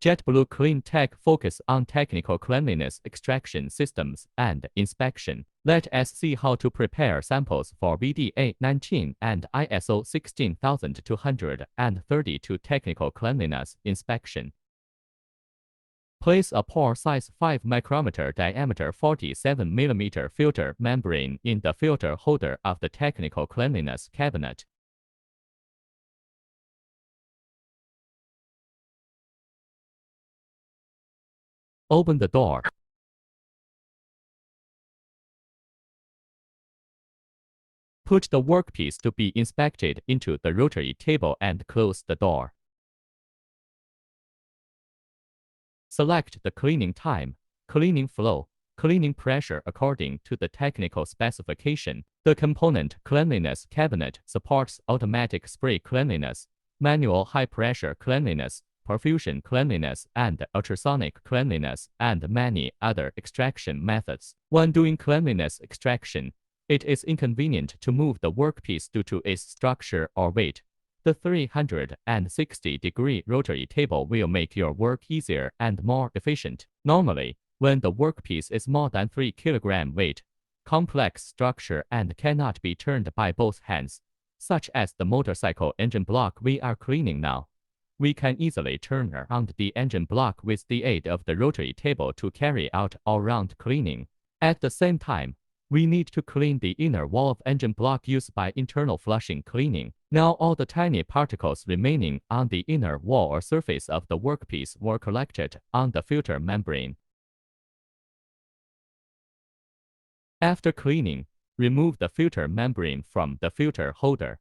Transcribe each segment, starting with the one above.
JETBLUE CleanTec focus on technical cleanliness extraction systems and inspection. Let us see how to prepare samples for VDA19 and ISO 16232 technical cleanliness inspection. Place a pore size 5 micrometer diameter 47 mm filter membrane in the filter holder of the technical cleanliness cabinet. Open the door. Put the workpiece to be inspected into the rotary table and close the door. Select the cleaning time, cleaning flow, cleaning pressure according to the technical specification. The component cleanliness cabinet supports automatic spray cleanliness, manual high-pressure cleanliness, perfusion cleanliness, and ultrasonic cleanliness, and many other extraction methods. When doing cleanliness extraction, it is inconvenient to move the workpiece due to its structure or weight. The 360-degree rotary table will make your work easier and more efficient. Normally, when the workpiece is more than 3 kg weight, complex structure and cannot be turned by both hands, such as the motorcycle engine block we are cleaning now, we can easily turn around the engine block with the aid of the rotary table to carry out all-round cleaning. At the same time, we need to clean the inner wall of engine block used by internal flushing cleaning. Now all the tiny particles remaining on the inner wall or surface of the workpiece were collected on the filter membrane. After cleaning, remove the filter membrane from the filter holder.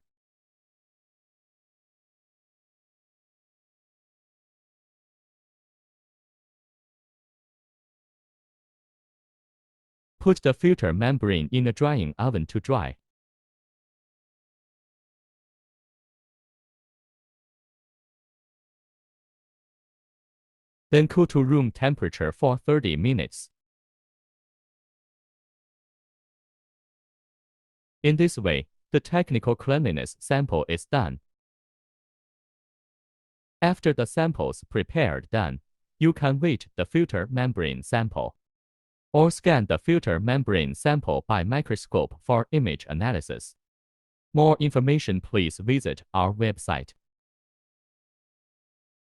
Put the filter membrane in a drying oven to dry. Then cool to room temperature for 30 minutes. In this way, the technical cleanliness sample is done. After the samples prepared done, you can weight the filter membrane sample, or scan the filter membrane sample by microscope for image analysis. More information, please visit our website.